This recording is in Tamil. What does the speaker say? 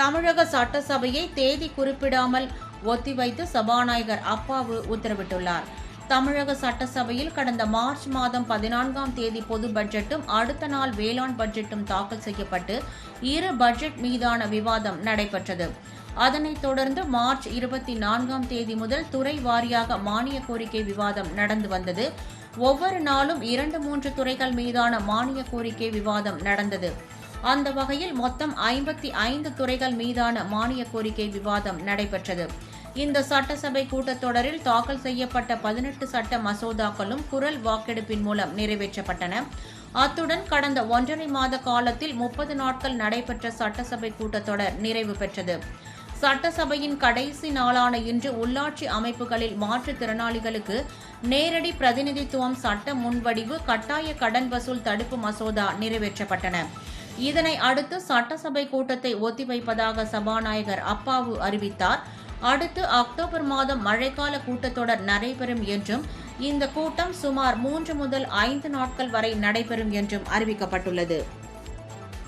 தமிழக சட்டசபையை தேதி குறிப்பிடாமல் ஒத்திவைத்து சபாநாயகர் அப்பாவு உத்தரவிட்டுள்ளார். தமிழக சட்டசபையில் கடந்த மார்ச் மாதம் 14ஆம் தேதி பொது பட்ஜெட்டும் அடுத்த நாள் வேளாண் பட்ஜெட்டும் தாக்கல் செய்யப்பட்டு இரு பட்ஜெட் மீதான விவாதம் நடைபெற்றது. அதனைத் தொடர்ந்து மார்ச் 24ஆம் தேதி முதல் துறை வாரியாக மானிய கோரிக்கை விவாதம் நடந்து வந்தது. ஒவ்வொரு நாளும் 2-3 துறைகள் மீதான மானிய கோரிக்கை விவாதம் நடந்தது. அந்த வகையில் மொத்தம் 55 துறைகள் மீதான மானிய கோரிக்கை விவாதம் நடைபெற்றது. இந்த சட்டசபை கூட்டத்தொடரில் தாக்கல் செய்யப்பட்ட 18 சட்ட மசோதாக்களும் குரல் வாக்கெடுப்பின் மூலம் நிறைவேற்றப்பட்டன. அத்துடன் கடந்த 1.5 மாத காலத்தில் 30 நாட்கள் நடைபெற்ற சட்டசபை கூட்டத்தொடர் நிறைவு பெற்றது. சட்டசபையின் கடைசி நாளான இன்று உள்ளாட்சி அமைப்புகளில் மாற்றுத்திறனாளிகளுக்கு நேரடி பிரதிநிதித்துவம் சட்ட முன்வடிவு கட்டாய கடன் வசூல் தடுப்பு மசோதா நிறைவேற்றப்பட்டன. இதனை அடுத்து சட்டசபை கூட்டத்தை ஒத்திவைப்பதாக சபாநாயகர் அப்பாவு அறிவித்தார். அடுத்து அக்டோபர் மாதம் மழைக்கால கூட்டத்தொடர் நடைபெறும் என்றும் இந்த கூட்டம் சுமார் 3 முதல் 5 நாட்கள் வரை நடைபெறும் என்றும் அறிவிக்கப்பட்டுள்ளது.